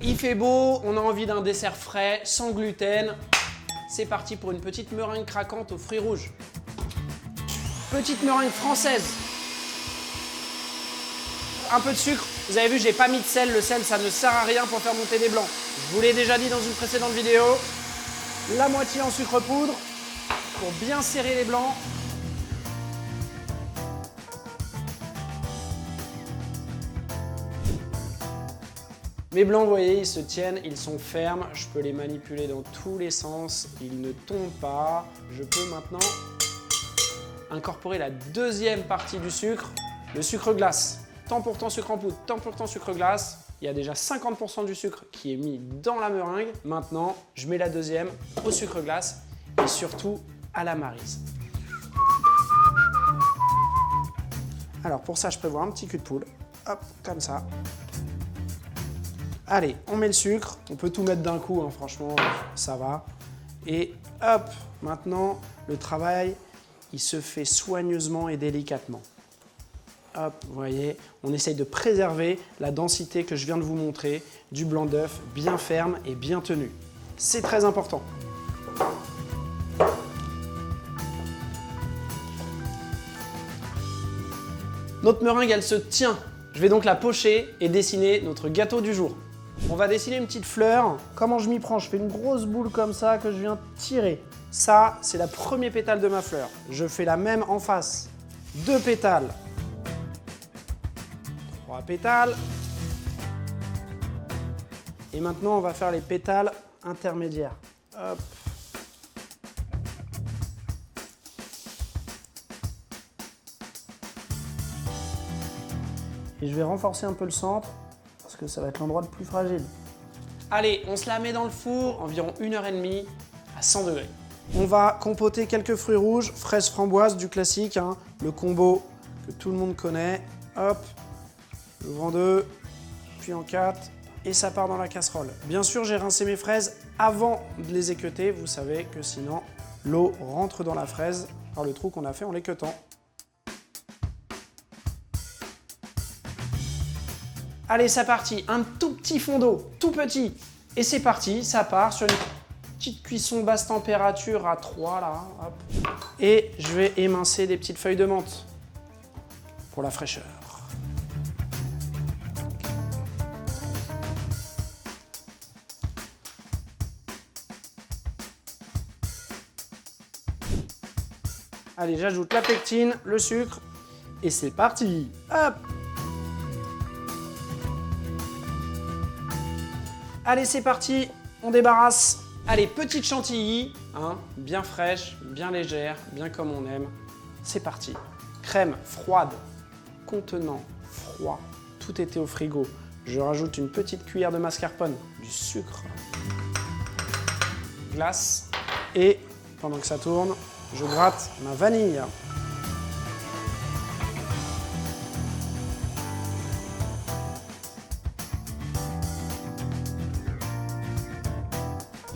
Il fait beau, on a envie d'un dessert frais, sans gluten. C'est parti pour une petite meringue craquante aux fruits rouges. Petite meringue française. Un peu de sucre. Vous avez vu, j'ai pas mis de sel. Le sel, ça ne sert à rien pour faire monter des blancs. Je vous l'ai déjà dit dans une précédente vidéo. La moitié en sucre poudre pour bien serrer les blancs. Mes blancs, vous voyez, ils se tiennent, ils sont fermes. Je peux les manipuler dans tous les sens. Ils ne tombent pas. Je peux maintenant incorporer la deuxième partie du sucre, le sucre glace. Temps pour temps sucre en poudre, temps pour temps sucre glace. Il y a déjà 50% du sucre qui est mis dans la meringue. Maintenant, je mets la deuxième au sucre glace et surtout à la maryse. Alors pour ça, je prévois un petit cul de poule. Hop, comme ça. Allez, on met le sucre. On peut tout mettre d'un coup, hein, franchement, ça va. Et hop, maintenant, le travail, il se fait soigneusement et délicatement. Hop, vous voyez, on essaye de préserver la densité que je viens de vous montrer du blanc d'œuf bien ferme et bien tenu. C'est très important. Notre meringue, elle se tient. Je vais donc la pocher et dessiner notre gâteau du jour. On va dessiner une petite fleur. Comment je m'y prends? Je fais une grosse boule comme ça que je viens tirer. Ça, c'est la première pétale de ma fleur. Je fais la même en face. 2 pétales. 3 pétales. Et maintenant, on va faire les pétales intermédiaires. Hop. Et je vais renforcer un peu le centre parce que ça va être l'endroit le plus fragile. Allez, on se la met dans le four environ 1h30 à 100 degrés. On va compoter quelques fruits rouges, fraises framboises, du classique, hein, le combo que tout le monde connaît. Hop, j'ouvre en 2, puis en 4, et ça part dans la casserole. Bien sûr, j'ai rincé mes fraises avant de les équeuter. Vous savez que sinon, l'eau rentre dans la fraise par le trou qu'on a fait en l'équeutant. Allez, c'est parti, un tout petit fond d'eau, tout petit. Et c'est parti, ça part sur une petite cuisson basse température à 3 là. Hop. Et je vais émincer des petites feuilles de menthe pour la fraîcheur. Allez, j'ajoute la pectine, le sucre et c'est parti. Hop. Allez, c'est parti, on débarrasse. Allez, petite chantilly, hein, bien fraîche, bien légère, bien comme on aime. C'est parti. Crème froide, contenant froid, tout était au frigo. Je rajoute une petite cuillère de mascarpone, du sucre, glace et pendant que ça tourne, je gratte ma vanille.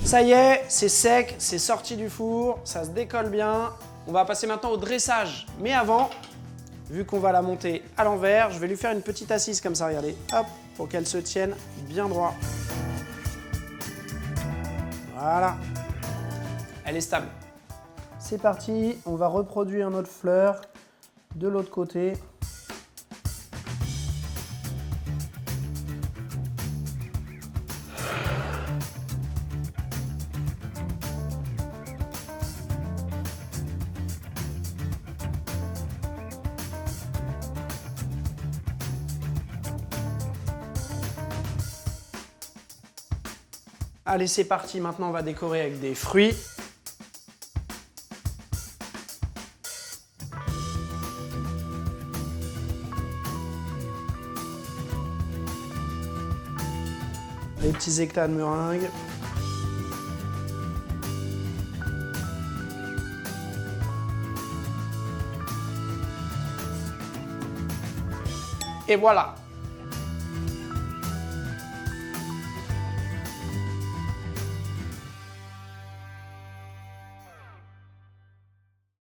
Ça y est, c'est sec, c'est sorti du four, ça se décolle bien. On va passer maintenant au dressage. Mais avant, vu qu'on va la monter à l'envers, je vais lui faire une petite assise comme ça, regardez. Hop, pour qu'elle se tienne bien droit. Voilà. Elle est stable. C'est parti, on va reproduire notre fleur de l'autre côté. Allez, c'est parti, maintenant on va décorer avec des fruits. Les petits éclats de meringue. Et voilà,